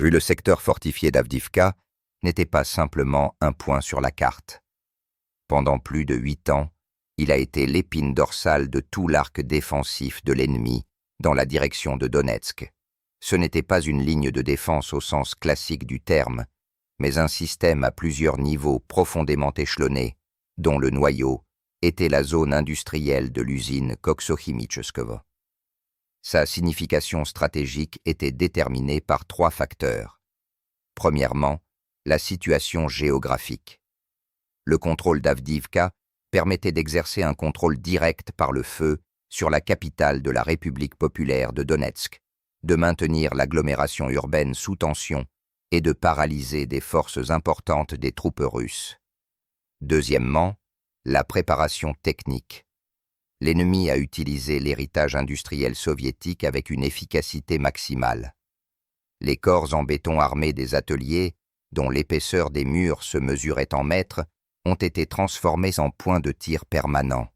Le secteur fortifié d'Avdivka n'était pas simplement un point sur la carte. Pendant plus de 8 ans, il a été l'épine dorsale de tout l'arc défensif de l'ennemi dans la direction de Donetsk. Ce n'était pas une ligne de défense au sens classique du terme, mais un système à plusieurs niveaux profondément échelonnés, dont le noyau était la zone industrielle de l'usine Koksochimytskovo. Sa signification stratégique était déterminée par 3 facteurs. Premièrement, la situation géographique. Le contrôle d'Avdivka permettait d'exercer un contrôle direct par le feu sur la capitale de la République populaire de Donetsk, de maintenir l'agglomération urbaine sous tension et de paralyser des forces importantes des troupes russes. Deuxièmement, la préparation technique. L'ennemi a utilisé l'héritage industriel soviétique avec une efficacité maximale. Les corps en béton armés des ateliers, dont l'épaisseur des murs se mesurait en mètres, ont été transformés en points de tir permanents.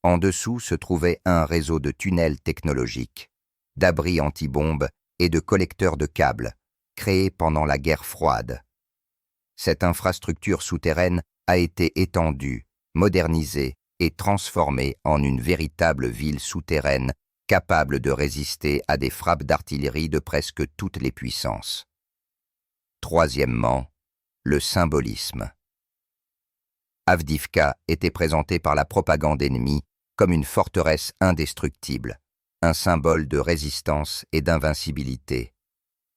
En dessous se trouvait un réseau de tunnels technologiques, d'abris antibombes et de collecteurs de câbles, créés pendant la guerre froide. Cette infrastructure souterraine a été étendue, modernisée et transformée en une véritable ville souterraine capable de résister à des frappes d'artillerie de presque toutes les puissances. Troisièmement, le symbolisme. Avdivka était présentée par la propagande ennemie comme une forteresse indestructible, un symbole de résistance et d'invincibilité.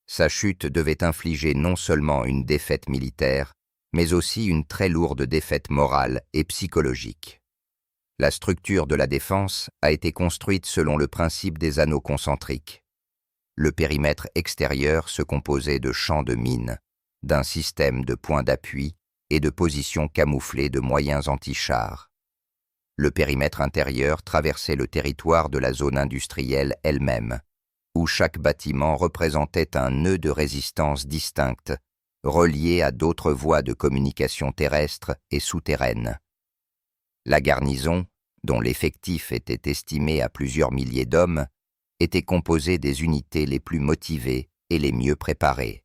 Sa chute devait infliger non seulement une défaite militaire, mais aussi une très lourde défaite morale et psychologique. La structure de la défense a été construite selon le principe des anneaux concentriques. Le périmètre extérieur se composait de champs de mines, d'un système de points d'appui et de positions camouflées de moyens anti-chars. Le périmètre intérieur traversait le territoire de la zone industrielle elle-même, où chaque bâtiment représentait un nœud de résistance distincte, relié à d'autres voies de communication terrestres et souterraines. La garnison, dont l'effectif était estimé à plusieurs milliers d'hommes, était composée des unités les plus motivées et les mieux préparées.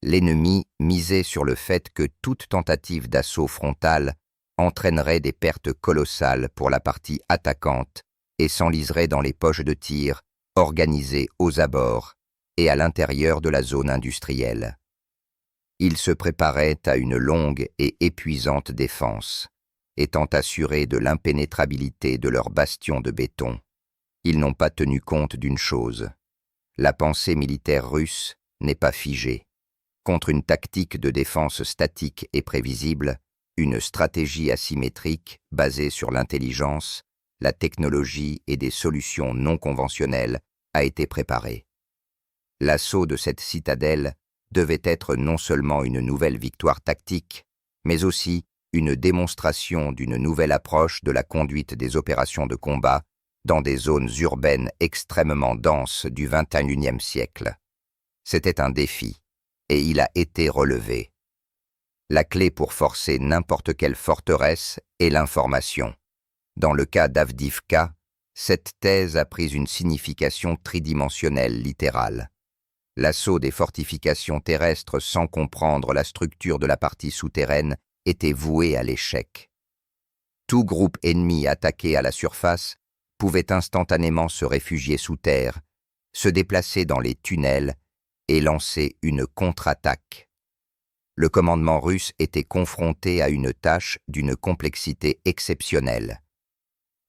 L'ennemi misait sur le fait que toute tentative d'assaut frontal entraînerait des pertes colossales pour la partie attaquante et s'enliserait dans les poches de tir organisées aux abords et à l'intérieur de la zone industrielle. Ils se préparaient à une longue et épuisante défense, étant assurés de l'impénétrabilité de leurs bastions de béton. Ils n'ont pas tenu compte d'une chose. La pensée militaire russe n'est pas figée. Contre une tactique de défense statique et prévisible, une stratégie asymétrique basée sur l'intelligence, la technologie et des solutions non conventionnelles a été préparée. L'assaut de cette citadelle devait être non seulement une nouvelle victoire tactique, mais aussi une démonstration d'une nouvelle approche de la conduite des opérations de combat dans des zones urbaines extrêmement denses du XXIe siècle. C'était un défi, et il a été relevé. La clé pour forcer n'importe quelle forteresse est l'information. Dans le cas d'Avdivka, cette thèse a pris une signification tridimensionnelle littérale. L'assaut des fortifications terrestres sans comprendre la structure de la partie souterraine était voué à l'échec. Tout groupe ennemi attaqué à la surface pouvait instantanément se réfugier sous terre, se déplacer dans les tunnels et lancer une contre-attaque. Le commandement russe était confronté à une tâche d'une complexité exceptionnelle.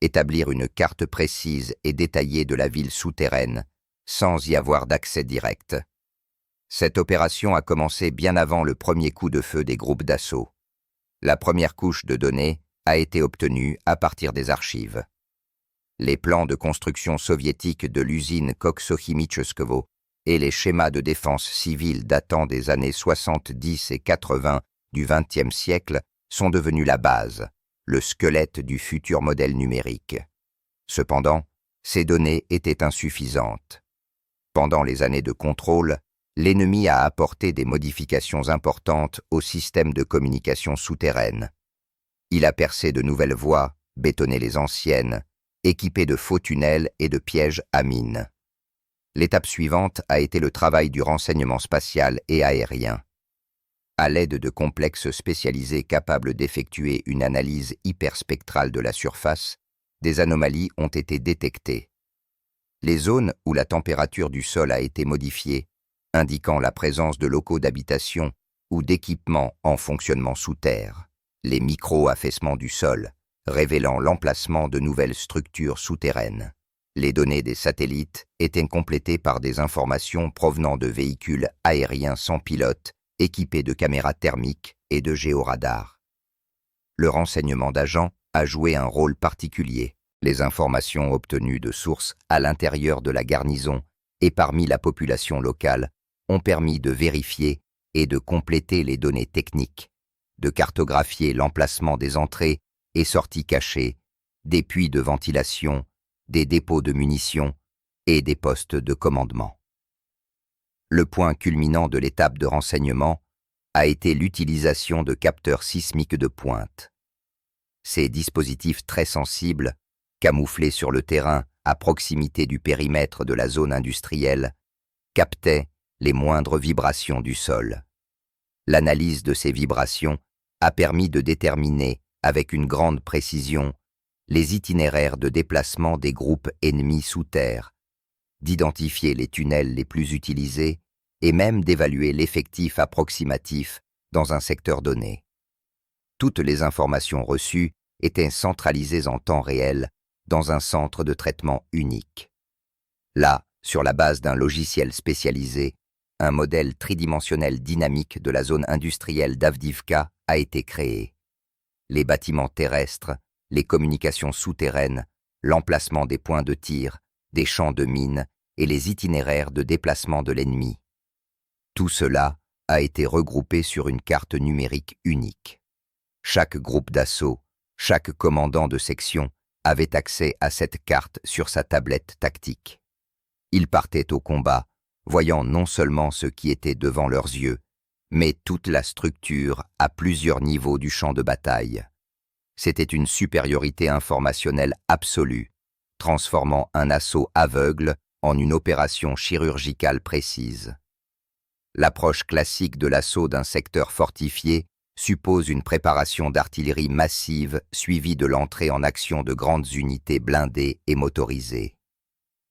Établir une carte précise et détaillée de la ville souterraine, sans y avoir d'accès direct. Cette opération a commencé bien avant le premier coup de feu des groupes d'assaut. La première couche de données a été obtenue à partir des archives. Les plans de construction soviétiques de l'usine Koksochimytskovo et les schémas de défense civile datant des années 70 et 80 du XXe siècle sont devenus la base, le squelette du futur modèle numérique. Cependant, ces données étaient insuffisantes. Pendant les années de contrôle, l'ennemi a apporté des modifications importantes au système de communication souterraine. Il a percé de nouvelles voies, bétonné les anciennes, équipé de faux tunnels et de pièges à mines. L'étape suivante a été le travail du renseignement spatial et aérien. À l'aide de complexes spécialisés capables d'effectuer une analyse hyperspectrale de la surface, des anomalies ont été détectées. Les zones où la température du sol a été modifiée, indiquant la présence de locaux d'habitation ou d'équipements en fonctionnement sous terre, les micro-affaissements du sol, révélant l'emplacement de nouvelles structures souterraines. Les données des satellites étaient complétées par des informations provenant de véhicules aériens sans pilote équipés de caméras thermiques et de géoradars. Le renseignement d'agents a joué un rôle particulier. Les informations obtenues de sources à l'intérieur de la garnison et parmi la population locale ont permis de vérifier et de compléter les données techniques, de cartographier l'emplacement des entrées et sorties cachées, des puits de ventilation, des dépôts de munitions et des postes de commandement. Le point culminant de l'étape de renseignement a été l'utilisation de capteurs sismiques de pointe. Ces dispositifs très sensibles, camouflés sur le terrain à proximité du périmètre de la zone industrielle, captaient les moindres vibrations du sol. L'analyse de ces vibrations a permis de déterminer, avec une grande précision, les itinéraires de déplacement des groupes ennemis sous terre, d'identifier les tunnels les plus utilisés et même d'évaluer l'effectif approximatif dans un secteur donné. Toutes les informations reçues étaient centralisées en temps réel dans un centre de traitement unique. Là, sur la base d'un logiciel spécialisé, un modèle tridimensionnel dynamique de la zone industrielle d'Avdivka a été créé. Les bâtiments terrestres, les communications souterraines, l'emplacement des points de tir, des champs de mines et les itinéraires de déplacement de l'ennemi. Tout cela a été regroupé sur une carte numérique unique. Chaque groupe d'assaut, chaque commandant de section avait accès à cette carte sur sa tablette tactique. Ils partaient au combat, voyant non seulement ce qui était devant leurs yeux, mais toute la structure à plusieurs niveaux du champ de bataille. C'était une supériorité informationnelle absolue, transformant un assaut aveugle en une opération chirurgicale précise. L'approche classique de l'assaut d'un secteur fortifié suppose une préparation d'artillerie massive suivie de l'entrée en action de grandes unités blindées et motorisées.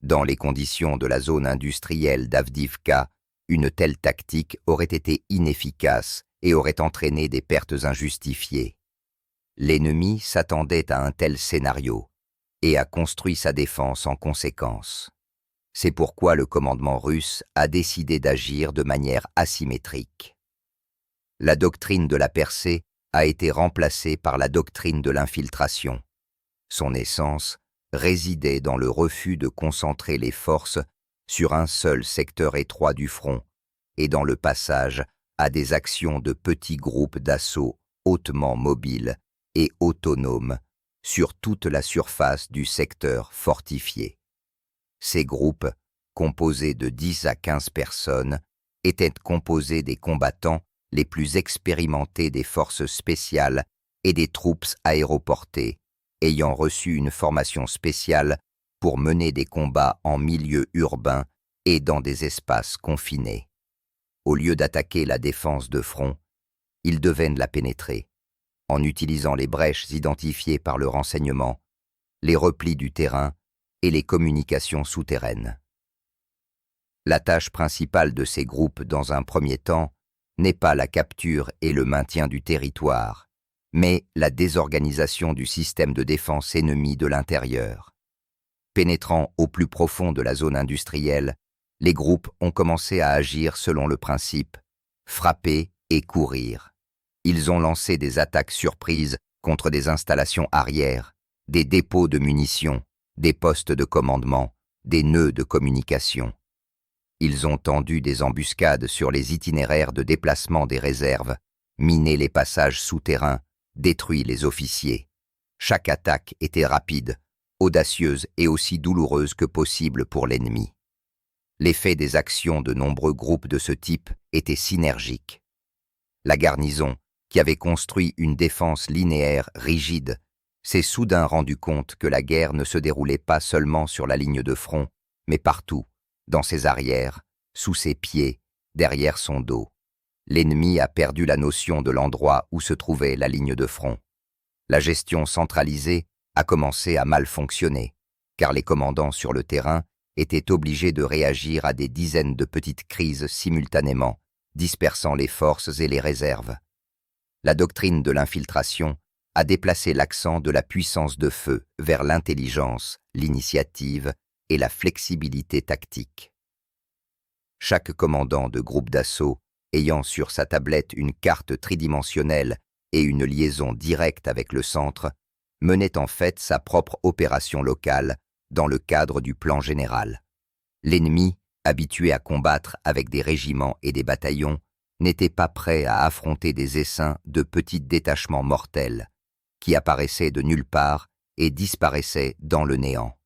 Dans les conditions de la zone industrielle d'Avdivka, une telle tactique aurait été inefficace et aurait entraîné des pertes injustifiées. L'ennemi s'attendait à un tel scénario et a construit sa défense en conséquence. C'est pourquoi le commandement russe a décidé d'agir de manière asymétrique. La doctrine de la percée a été remplacée par la doctrine de l'infiltration. Son essence résidait dans le refus de concentrer les forces sur un seul secteur étroit du front et dans le passage à des actions de petits groupes d'assaut hautement mobiles et autonomes sur toute la surface du secteur fortifié. Ces groupes, composés de 10 à 15 personnes, étaient composés des combattants les plus expérimentés des forces spéciales et des troupes aéroportées, ayant reçu une formation spéciale pour mener des combats en milieu urbain et dans des espaces confinés. Au lieu d'attaquer la défense de front, ils devaient la pénétrer, en utilisant les brèches identifiées par le renseignement, les replis du terrain et les communications souterraines. La tâche principale de ces groupes dans un premier temps n'est pas la capture et le maintien du territoire, mais la désorganisation du système de défense ennemi de l'intérieur. Pénétrant au plus profond de la zone industrielle, les groupes ont commencé à agir selon le principe « frapper et courir ». Ils ont lancé des attaques surprises contre des installations arrières, des dépôts de munitions, des postes de commandement, des nœuds de communication. Ils ont tendu des embuscades sur les itinéraires de déplacement des réserves, miné les passages souterrains, détruit les officiers. Chaque attaque était rapide, audacieuse et aussi douloureuse que possible pour l'ennemi. L'effet des actions de nombreux groupes de ce type était synergique. La garnison, qui avait construit une défense linéaire rigide, s'est soudain rendu compte que la guerre ne se déroulait pas seulement sur la ligne de front, mais partout, dans ses arrières, sous ses pieds, derrière son dos. L'ennemi a perdu la notion de l'endroit où se trouvait la ligne de front. La gestion centralisée a commencé à mal fonctionner, car les commandants sur le terrain étaient obligés de réagir à des dizaines de petites crises simultanément, dispersant les forces et les réserves. La doctrine de l'infiltration a déplacé l'accent de la puissance de feu vers l'intelligence, l'initiative et la flexibilité tactique. Chaque commandant de groupe d'assaut, ayant sur sa tablette une carte tridimensionnelle et une liaison directe avec le centre, menait en fait sa propre opération locale dans le cadre du plan général. L'ennemi, habitué à combattre avec des régiments et des bataillons, n'était pas prêt à affronter des essaims de petits détachements mortels qui apparaissaient de nulle part et disparaissaient dans le néant.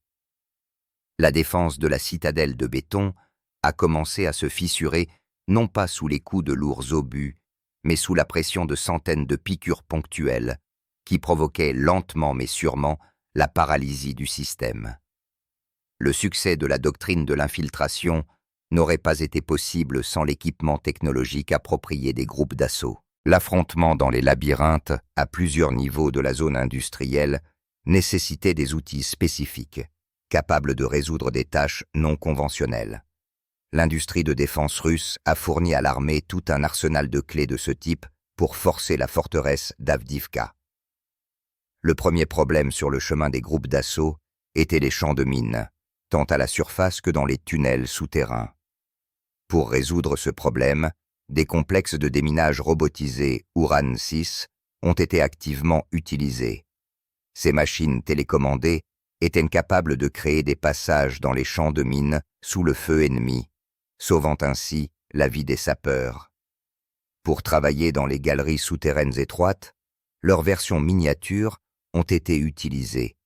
La défense de la citadelle de béton a commencé à se fissurer non pas sous les coups de lourds obus, mais sous la pression de centaines de piqûres ponctuelles qui provoquaient lentement mais sûrement la paralysie du système. Le succès de la doctrine de l'infiltration n'aurait pas été possible sans l'équipement technologique approprié des groupes d'assaut. L'affrontement dans les labyrinthes, à plusieurs niveaux de la zone industrielle, nécessitait des outils spécifiques, capables de résoudre des tâches non conventionnelles. L'industrie de défense russe a fourni à l'armée tout un arsenal de clés de ce type pour forcer la forteresse d'Avdivka. Le premier problème sur le chemin des groupes d'assaut était les champs de mines, tant à la surface que dans les tunnels souterrains. Pour résoudre ce problème, des complexes de déminage robotisés Uran 6 ont été activement utilisés. Ces machines télécommandées étaient capables de créer des passages dans les champs de mines sous le feu ennemi, sauvant ainsi la vie des sapeurs. Pour travailler dans les galeries souterraines étroites, leurs versions miniatures ont été utilisées,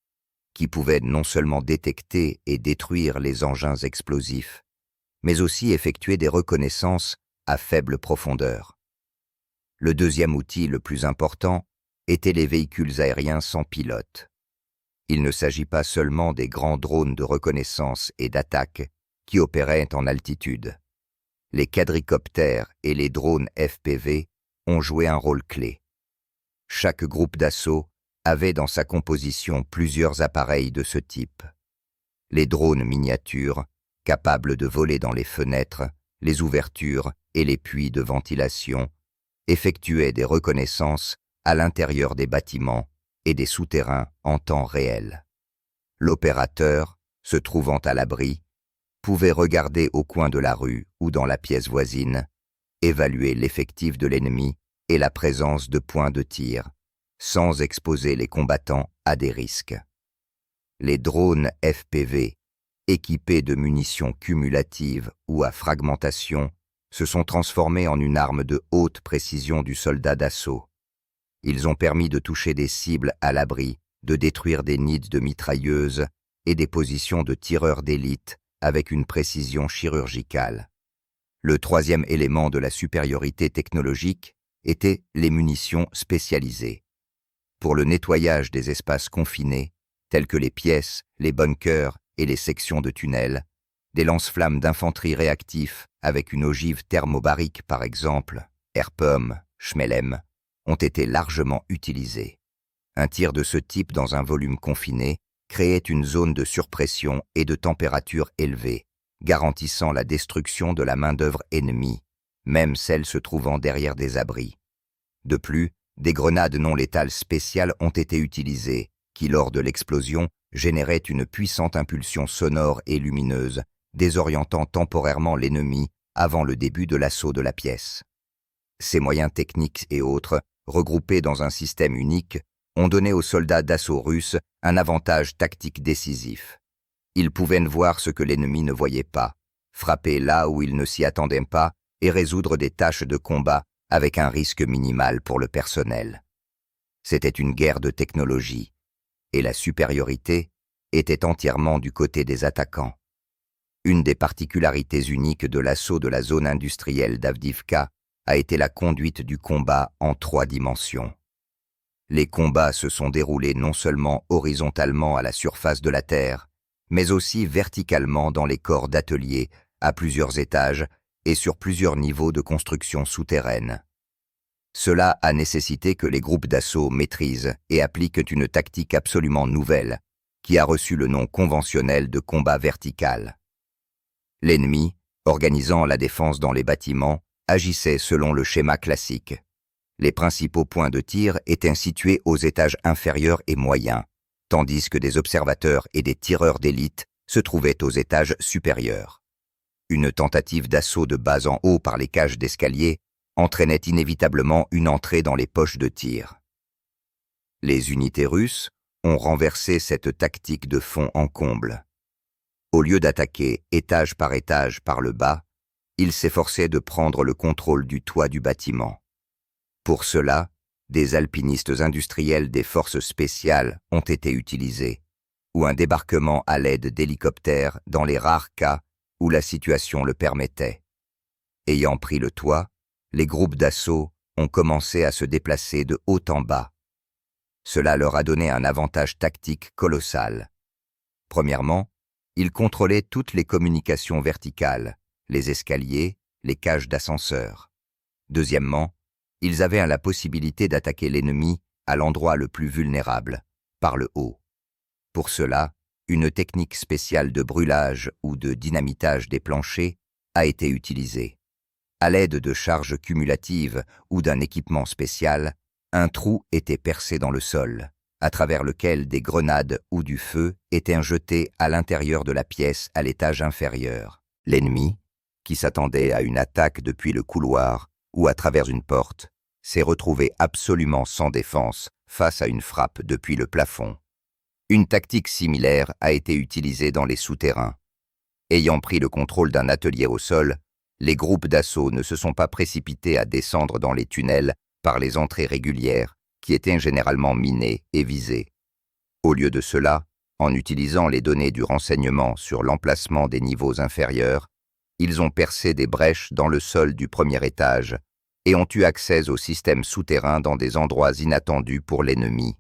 qui pouvaient non seulement détecter et détruire les engins explosifs, mais aussi effectuer des reconnaissances à faible profondeur. Le deuxième outil le plus important étaient les véhicules aériens sans pilote. Il ne s'agit pas seulement des grands drones de reconnaissance et d'attaque qui opéraient en altitude. Les quadricoptères et les drones FPV ont joué un rôle clé. Chaque groupe d'assaut avait dans sa composition plusieurs appareils de ce type. Les drones miniatures, capables de voler dans les fenêtres, les ouvertures et les puits de ventilation, effectuaient des reconnaissances à l'intérieur des bâtiments et des souterrains en temps réel. L'opérateur, se trouvant à l'abri, pouvait regarder au coin de la rue ou dans la pièce voisine, évaluer l'effectif de l'ennemi et la présence de points de tir, sans exposer les combattants à des risques. Les drones FPV, équipés de munitions cumulatives ou à fragmentation, se sont transformés en une arme de haute précision du soldat d'assaut. Ils ont permis de toucher des cibles à l'abri, de détruire des nids de mitrailleuses et des positions de tireurs d'élite avec une précision chirurgicale. Le troisième élément de la supériorité technologique était les munitions spécialisées. Pour le nettoyage des espaces confinés, tels que les pièces, les bunkers et les sections de tunnels, des lance-flammes d'infanterie réactifs avec une ogive thermobarique par exemple, Airpum, Schmelem, ont été largement utilisés. Un tir de ce type dans un volume confiné créait une zone de surpression et de température élevée, garantissant la destruction de la main-d'œuvre ennemie, même celle se trouvant derrière des abris. De plus, des grenades non létales spéciales ont été utilisées, qui lors de l'explosion généraient une puissante impulsion sonore et lumineuse, désorientant temporairement l'ennemi avant le début de l'assaut de la pièce. Ces moyens techniques et autres, regroupés dans un système unique, ont donné aux soldats d'assaut russes un avantage tactique décisif. Ils pouvaient voir ce que l'ennemi ne voyait pas, frapper là où il ne s'y attendait pas et résoudre des tâches de combat avec un risque minimal pour le personnel. C'était une guerre de technologie, et la supériorité était entièrement du côté des attaquants. Une des particularités uniques de l'assaut de la zone industrielle d'Avdivka a été la conduite du combat en 3 dimensions. Les combats se sont déroulés non seulement horizontalement à la surface de la Terre, mais aussi verticalement dans les corps d'ateliers, à plusieurs étages et sur plusieurs niveaux de construction souterraine. Cela a nécessité que les groupes d'assaut maîtrisent et appliquent une tactique absolument nouvelle, qui a reçu le nom conventionnel de combat vertical. L'ennemi, organisant la défense dans les bâtiments, agissait selon le schéma classique. Les principaux points de tir étaient situés aux étages inférieurs et moyens, tandis que des observateurs et des tireurs d'élite se trouvaient aux étages supérieurs. Une tentative d'assaut de bas en haut par les cages d'escalier entraînait inévitablement une entrée dans les poches de tir. Les unités russes ont renversé cette tactique de fond en comble. Au lieu d'attaquer étage par le bas, ils s'efforçaient de prendre le contrôle du toit du bâtiment. Pour cela, des alpinistes industriels des forces spéciales ont été utilisés, ou un débarquement à l'aide d'hélicoptères dans les rares cas où la situation le permettait. Ayant pris le toit, les groupes d'assaut ont commencé à se déplacer de haut en bas. Cela leur a donné un avantage tactique colossal. Premièrement, ils contrôlaient toutes les communications verticales, les escaliers, les cages d'ascenseurs. Deuxièmement, ils avaient la possibilité d'attaquer l'ennemi à l'endroit le plus vulnérable, par le haut. Pour cela, une technique spéciale de brûlage ou de dynamitage des planchers a été utilisée. À l'aide de charges cumulatives ou d'un équipement spécial, un trou était percé dans le sol, à travers lequel des grenades ou du feu étaient jetés à l'intérieur de la pièce à l'étage inférieur. L'ennemi, qui s'attendait à une attaque depuis le couloir ou à travers une porte, s'est retrouvé absolument sans défense face à une frappe depuis le plafond. Une tactique similaire a été utilisée dans les souterrains. Ayant pris le contrôle d'un atelier au sol, les groupes d'assaut ne se sont pas précipités à descendre dans les tunnels par les entrées régulières, qui étaient généralement minées et visées. Au lieu de cela, en utilisant les données du renseignement sur l'emplacement des niveaux inférieurs, ils ont percé des brèches dans le sol du premier étage et ont eu accès au système souterrain dans des endroits inattendus pour l'ennemi.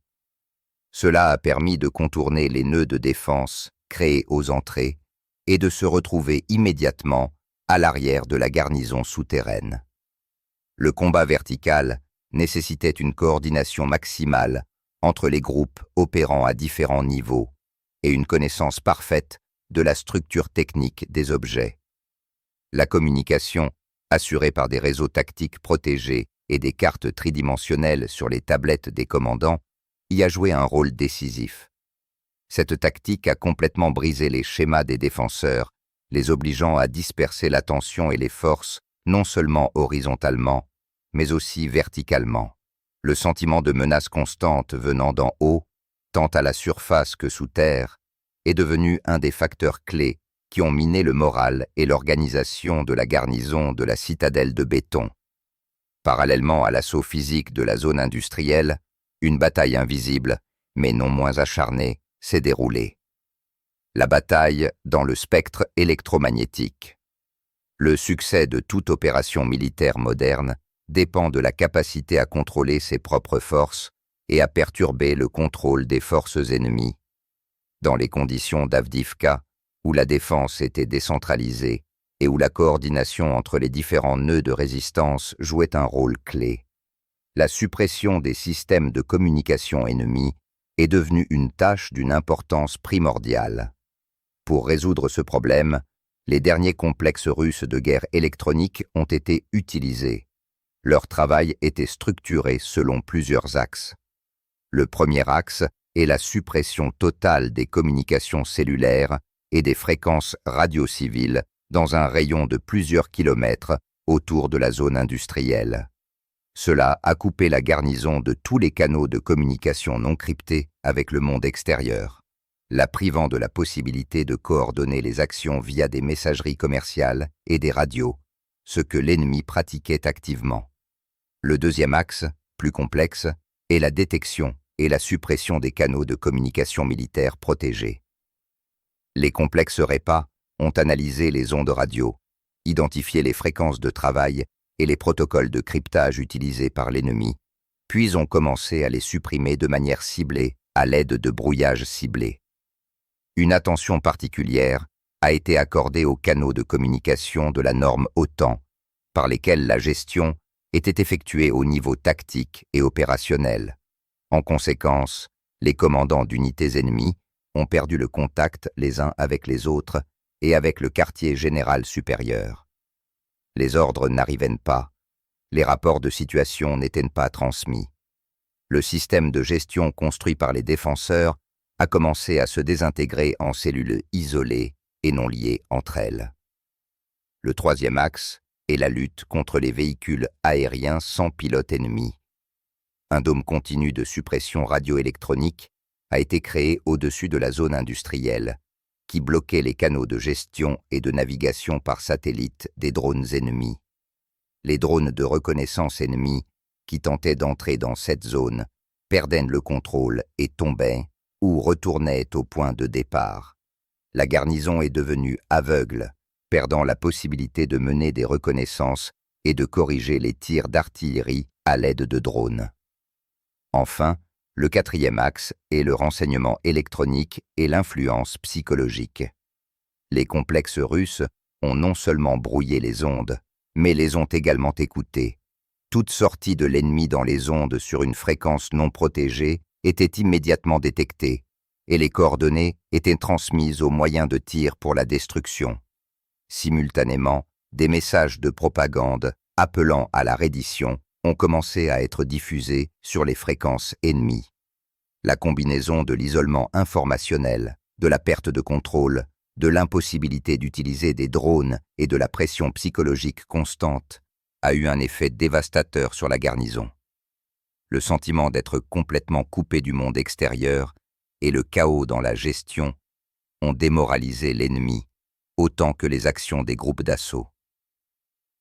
Cela a permis de contourner les nœuds de défense créés aux entrées et de se retrouver immédiatement à l'arrière de la garnison souterraine. Le combat vertical nécessitait une coordination maximale entre les groupes opérant à différents niveaux et une connaissance parfaite de la structure technique des objets. La communication, assurée par des réseaux tactiques protégés et des cartes tridimensionnelles sur les tablettes des commandants, y a joué un rôle décisif. Cette tactique a complètement brisé les schémas des défenseurs, les obligeant à disperser l'attention et les forces non seulement horizontalement, mais aussi verticalement. Le sentiment de menace constante venant d'en haut, tant à la surface que sous terre, est devenu un des facteurs clés qui ont miné le moral et l'organisation de la garnison de la citadelle de béton. Parallèlement à l'assaut physique de la zone industrielle, une bataille invisible, mais non moins acharnée, s'est déroulée. La bataille dans le spectre électromagnétique. Le succès de toute opération militaire moderne dépend de la capacité à contrôler ses propres forces et à perturber le contrôle des forces ennemies. Dans les conditions d'Avdivka, où la défense était décentralisée et où la coordination entre les différents nœuds de résistance jouait un rôle clé, la suppression des systèmes de communication ennemis est devenue une tâche d'une importance primordiale. Pour résoudre ce problème, les derniers complexes russes de guerre électronique ont été utilisés. Leur travail était structuré selon plusieurs axes. Le premier axe est la suppression totale des communications cellulaires et des fréquences radio-civiles dans un rayon de plusieurs kilomètres autour de la zone industrielle. Cela a coupé la garnison de tous les canaux de communication non cryptés avec le monde extérieur, la privant de la possibilité de coordonner les actions via des messageries commerciales et des radios, ce que l'ennemi pratiquait activement. Le deuxième axe, plus complexe, est la détection et la suppression des canaux de communication militaire protégés. Les complexes REPA ont analysé les ondes radio, identifié les fréquences de travail et les protocoles de cryptage utilisés par l'ennemi, puis ont commencé à les supprimer de manière ciblée à l'aide de brouillages ciblés. Une attention particulière a été accordée aux canaux de communication de la norme OTAN, par lesquels la gestion était effectuée au niveau tactique et opérationnel. En conséquence, les commandants d'unités ennemies ont perdu le contact les uns avec les autres et avec le quartier général supérieur. Les ordres n'arrivaient pas, les rapports de situation n'étaient pas transmis. Le système de gestion construit par les défenseurs a commencé à se désintégrer en cellules isolées et non liées entre elles. Le troisième axe est la lutte contre les véhicules aériens sans pilote ennemi. Un dôme continu de suppression radioélectronique a été créé au-dessus de la zone industrielle, qui bloquait les canaux de gestion et de navigation par satellite des drones ennemis. Les drones de reconnaissance ennemis, qui tentaient d'entrer dans cette zone, perdaient le contrôle et tombaient ou retournaient au point de départ. La garnison est devenue aveugle, perdant la possibilité de mener des reconnaissances et de corriger les tirs d'artillerie à l'aide de drones. Enfin, le quatrième axe est le renseignement électronique et l'influence psychologique. Les complexes russes ont non seulement brouillé les ondes, mais les ont également écoutées. Toute sortie de l'ennemi dans les ondes sur une fréquence non protégée était immédiatement détectée, et les coordonnées étaient transmises aux moyens de tir pour la destruction. Simultanément, des messages de propagande appelant à la reddition ont commencé à être diffusés sur les fréquences ennemies. La combinaison de l'isolement informationnel, de la perte de contrôle, de l'impossibilité d'utiliser des drones et de la pression psychologique constante a eu un effet dévastateur sur la garnison. Le sentiment d'être complètement coupé du monde extérieur et le chaos dans la gestion ont démoralisé l'ennemi autant que les actions des groupes d'assaut.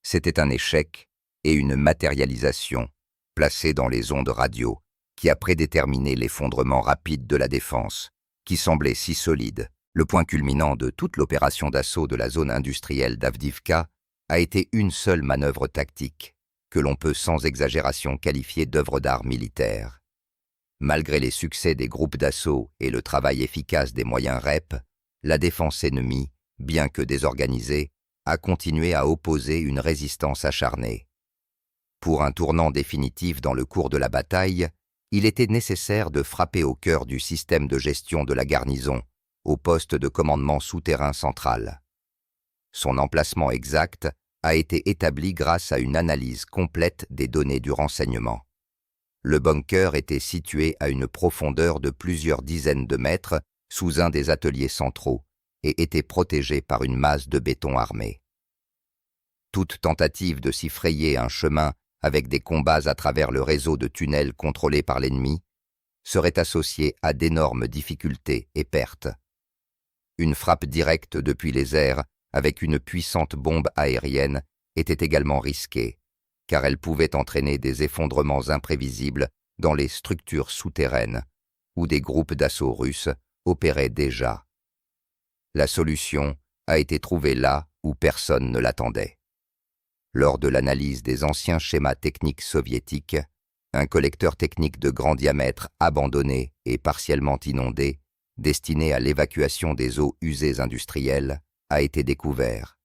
C'était un échec et une matérialisation placée dans les ondes radio qui a prédéterminé l'effondrement rapide de la défense, qui semblait si solide. Le point culminant de toute l'opération d'assaut de la zone industrielle d'Avdivka a été une seule manœuvre tactique, que l'on peut sans exagération qualifier d'œuvre d'art militaire. Malgré les succès des groupes d'assaut et le travail efficace des moyens REP, la défense ennemie, bien que désorganisée, a continué à opposer une résistance acharnée. Pour un tournant définitif dans le cours de la bataille, il était nécessaire de frapper au cœur du système de gestion de la garnison, au poste de commandement souterrain central. Son emplacement exact a été établi grâce à une analyse complète des données du renseignement. Le bunker était situé à une profondeur de plusieurs dizaines de mètres sous un des ateliers centraux et était protégé par une masse de béton armé. Toute tentative de s'y frayer un chemin avec des combats à travers le réseau de tunnels contrôlés par l'ennemi serait associée à d'énormes difficultés et pertes. Une frappe directe depuis les airs avec une puissante bombe aérienne était également risquée, car elle pouvait entraîner des effondrements imprévisibles dans les structures souterraines, où des groupes d'assaut russes opéraient déjà. La solution a été trouvée là où personne ne l'attendait. Lors de l'analyse des anciens schémas techniques soviétiques, un collecteur technique de grand diamètre abandonné et partiellement inondé, destiné à l'évacuation des eaux usées industrielles, a été découvert.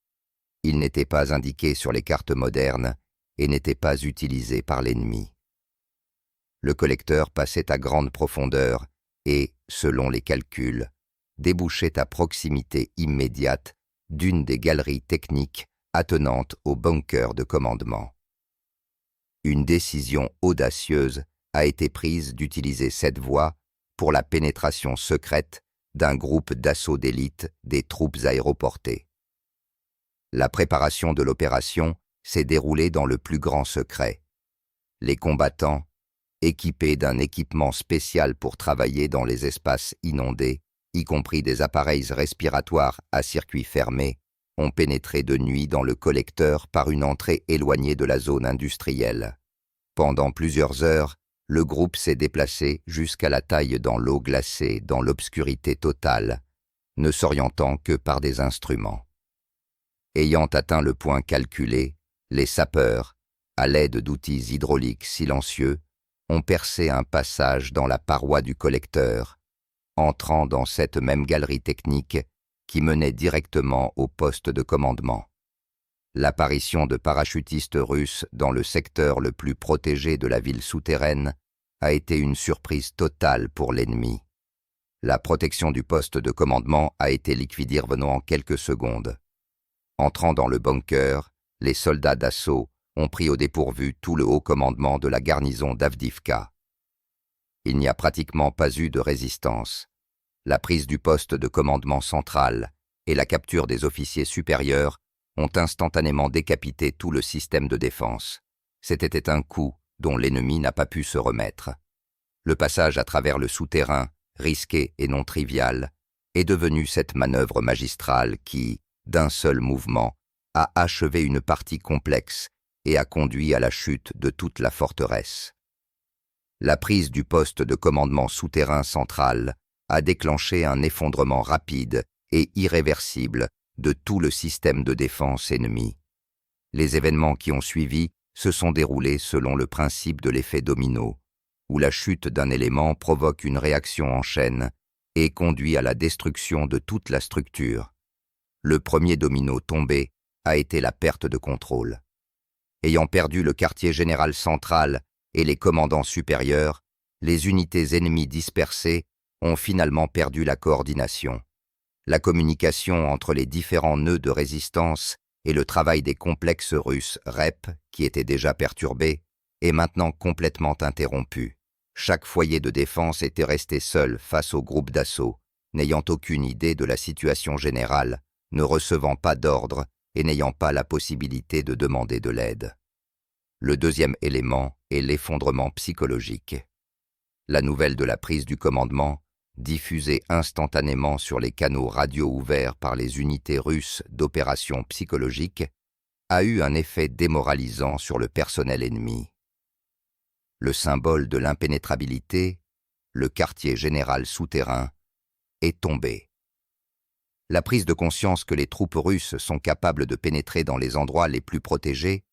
Il n'était pas indiqué sur les cartes modernes et n'était pas utilisé par l'ennemi. Le collecteur passait à grande profondeur et, selon les calculs, débouchait à proximité immédiate d'une des galeries techniques attenantes au bunker de commandement. Une décision audacieuse a été prise d'utiliser cette voie pour la pénétration secrète d'un groupe d'assaut d'élite des troupes aéroportées. La préparation de l'opération s'est déroulée dans le plus grand secret. Les combattants, équipés d'un équipement spécial pour travailler dans les espaces inondés, y compris des appareils respiratoires à circuit fermé, ont pénétré de nuit dans le collecteur par une entrée éloignée de la zone industrielle. Pendant plusieurs heures, le groupe s'est déplacé jusqu'à la taille dans l'eau glacée, dans l'obscurité totale, ne s'orientant que par des instruments. Ayant atteint le point calculé, les sapeurs, à l'aide d'outils hydrauliques silencieux, ont percé un passage dans la paroi du collecteur entrant dans cette même galerie technique qui menait directement au poste de commandement. L'apparition de parachutistes russes dans le secteur le plus protégé de la ville souterraine a été une surprise totale pour l'ennemi. La protection du poste de commandement a été liquidée revenant en quelques secondes. Entrant dans le bunker, les soldats d'assaut ont pris au dépourvu tout le haut commandement de la garnison d'Avdivka. Il n'y a pratiquement pas eu de résistance. La prise du poste de commandement central et la capture des officiers supérieurs ont instantanément décapité tout le système de défense. C'était un coup dont l'ennemi n'a pas pu se remettre. Le passage à travers le souterrain, risqué et non trivial, est devenu cette manœuvre magistrale qui, d'un seul mouvement, a achevé une partie complexe et a conduit à la chute de toute la forteresse. La prise du poste de commandement souterrain central a déclenché un effondrement rapide et irréversible de tout le système de défense ennemi. Les événements qui ont suivi se sont déroulés selon le principe de l'effet domino, où la chute d'un élément provoque une réaction en chaîne et conduit à la destruction de toute la structure. Le premier domino tombé a été la perte de contrôle. Ayant perdu le quartier général central et les commandants supérieurs, les unités ennemies dispersées ont finalement perdu la coordination. La communication entre les différents nœuds de résistance et le travail des complexes russes REP, qui étaient déjà perturbés, est maintenant complètement interrompu. Chaque foyer de défense était resté seul face au groupe d'assaut, n'ayant aucune idée de la situation générale, ne recevant pas d'ordre et n'ayant pas la possibilité de demander de l'aide. Le deuxième élément est l'effondrement psychologique. La nouvelle de la prise du commandement, diffusée instantanément sur les canaux radio ouverts par les unités russes d'opération psychologique, a eu un effet démoralisant sur le personnel ennemi. Le symbole de l'impénétrabilité, le quartier général souterrain, est tombé. La prise de conscience que les troupes russes sont capables de pénétrer dans les endroits les plus protégés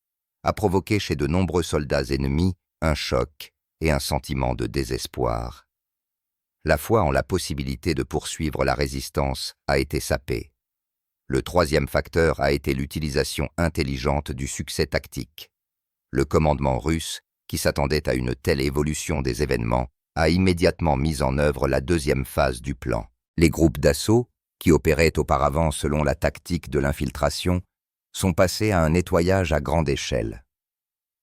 a provoqué chez de nombreux soldats ennemis un choc et un sentiment de désespoir. La foi en la possibilité de poursuivre la résistance a été sapée. Le troisième facteur a été l'utilisation intelligente du succès tactique. Le commandement russe, qui s'attendait à une telle évolution des événements, a immédiatement mis en œuvre la deuxième phase du plan. Les groupes d'assaut, qui opéraient auparavant selon la tactique de l'infiltration, sont passés à un nettoyage à grande échelle.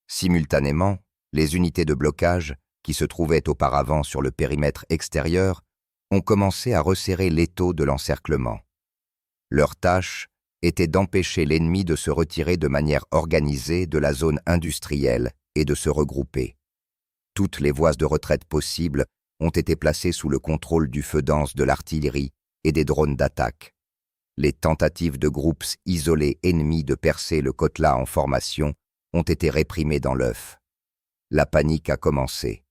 Simultanément, les unités de blocage, qui se trouvaient auparavant sur le périmètre extérieur, ont commencé à resserrer l'étau de l'encerclement. Leur tâche était d'empêcher l'ennemi de se retirer de manière organisée de la zone industrielle et de se regrouper. Toutes les voies de retraite possibles ont été placées sous le contrôle du feu dense de l'artillerie et des drones d'attaque. Les tentatives de groupes isolés ennemis de percer le Kotla en formation ont été réprimées dans l'œuf. La panique a commencé.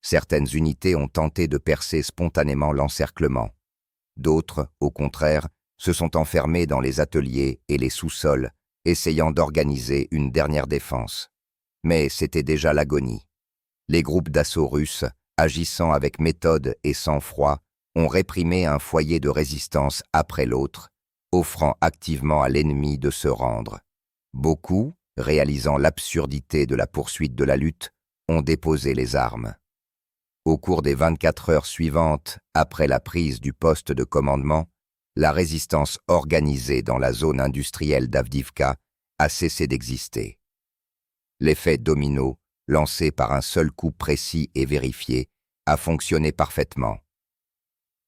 Certaines unités ont tenté de percer spontanément l'encerclement. D'autres, au contraire, se sont enfermées dans les ateliers et les sous-sols, essayant d'organiser une dernière défense. Mais c'était déjà l'agonie. Les groupes d'assaut russes, agissant avec méthode et sang-froid, ont réprimé un foyer de résistance après l'autre, offrant activement à l'ennemi de se rendre. Beaucoup, réalisant l'absurdité de la poursuite de la lutte, ont déposé les armes. Au cours des 24 heures suivantes, après la prise du poste de commandement, la résistance organisée dans la zone industrielle d'Avdivka a cessé d'exister. L'effet domino, lancé par un seul coup précis et vérifié, a fonctionné parfaitement.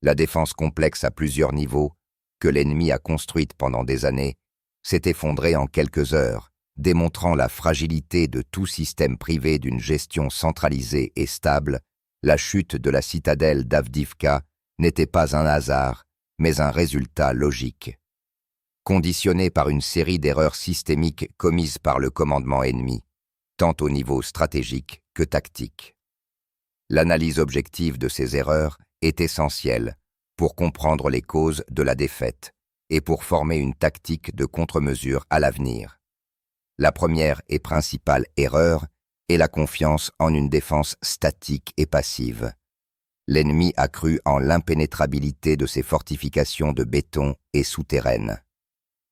La défense complexe à plusieurs niveaux, que l'ennemi a construite pendant des années, s'est effondrée en quelques heures, démontrant la fragilité de tout système privé d'une gestion centralisée et stable. La chute de la citadelle d'Avdivka n'était pas un hasard, mais un résultat logique. Conditionné par une série d'erreurs systémiques commises par le commandement ennemi, tant au niveau stratégique que tactique. L'analyse objective de ces erreurs est essentielle pour comprendre les causes de la défaite et pour former une tactique de contre-mesure à l'avenir. La première et principale erreur est la confiance en une défense statique et passive. L'ennemi a cru en l'impénétrabilité de ces fortifications de béton et souterraines,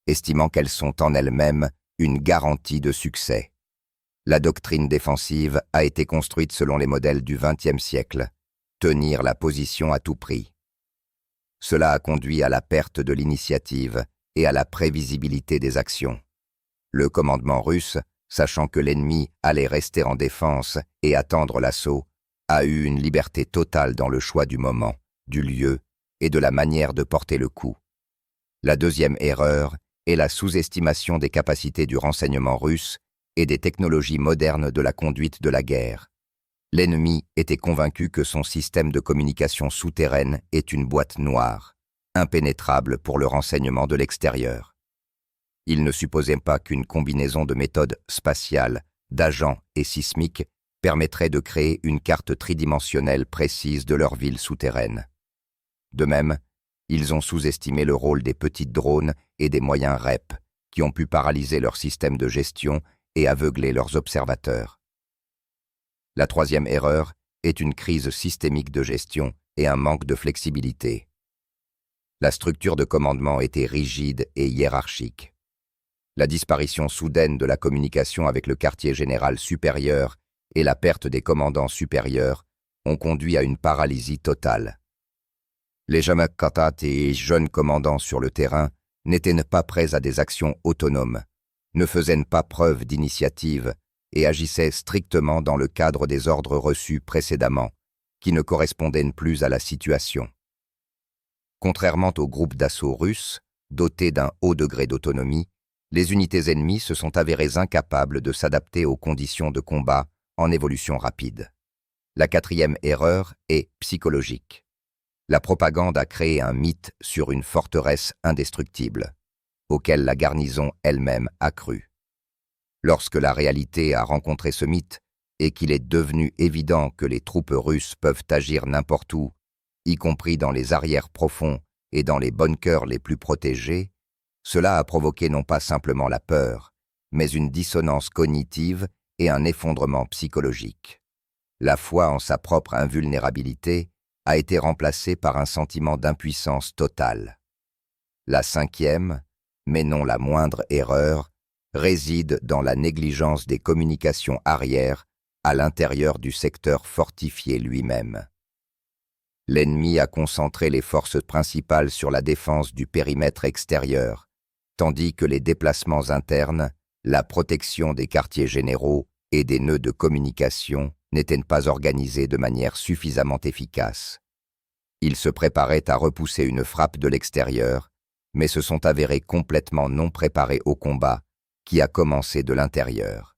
estimant qu'elles sont en elles-mêmes une garantie de succès. La doctrine défensive a été construite selon les modèles du XXe siècle, tenir la position à tout prix. Cela a conduit à la perte de l'initiative et à la prévisibilité des actions. Le commandement russe, sachant que l'ennemi allait rester en défense et attendre l'assaut, a eu une liberté totale dans le choix du moment, du lieu et de la manière de porter le coup. La deuxième erreur est la sous-estimation des capacités du renseignement russe et des technologies modernes de la conduite de la guerre. L'ennemi était convaincu que son système de communication souterraine est une boîte noire, impénétrable pour le renseignement de l'extérieur. Il ne supposait pas qu'une combinaison de méthodes spatiales, d'agents et sismiques permettrait de créer une carte tridimensionnelle précise de leur ville souterraine. De même, ils ont sous-estimé le rôle des petites drones et des moyens REP, qui ont pu paralyser leur système de gestion et aveugler leurs observateurs. La troisième erreur est une crise systémique de gestion et un manque de flexibilité. La structure de commandement était rigide et hiérarchique. La disparition soudaine de la communication avec le quartier général supérieur et la perte des commandants supérieurs ont conduit à une paralysie totale. Les Jamak-Katat et jeunes commandants sur le terrain n'étaient pas prêts à des actions autonomes, ne faisaient pas preuve d'initiative et agissaient strictement dans le cadre des ordres reçus précédemment, qui ne correspondaient plus à la situation. Contrairement aux groupes d'assaut russes, dotés d'un haut degré d'autonomie, les unités ennemies se sont avérées incapables de s'adapter aux conditions de combat en évolution rapide. La quatrième erreur est psychologique. La propagande a créé un mythe sur une forteresse indestructible, auquel la garnison elle-même a cru. Lorsque la réalité a rencontré ce mythe et qu'il est devenu évident que les troupes russes peuvent agir n'importe où, y compris dans les arrières profonds et dans les bunkers les plus protégés, cela a provoqué non pas simplement la peur, mais une dissonance cognitive et un effondrement psychologique. La foi en sa propre invulnérabilité a été remplacée par un sentiment d'impuissance totale. La cinquième, mais non la moindre erreur, réside dans la négligence des communications arrières à l'intérieur du secteur fortifié lui-même. L'ennemi a concentré les forces principales sur la défense du périmètre extérieur, tandis que les déplacements internes, la protection des quartiers généraux et des nœuds de communication n'étaient pas organisés de manière suffisamment efficace. Ils se préparaient à repousser une frappe de l'extérieur, mais se sont avérés complètement non préparés au combat qui a commencé de l'intérieur.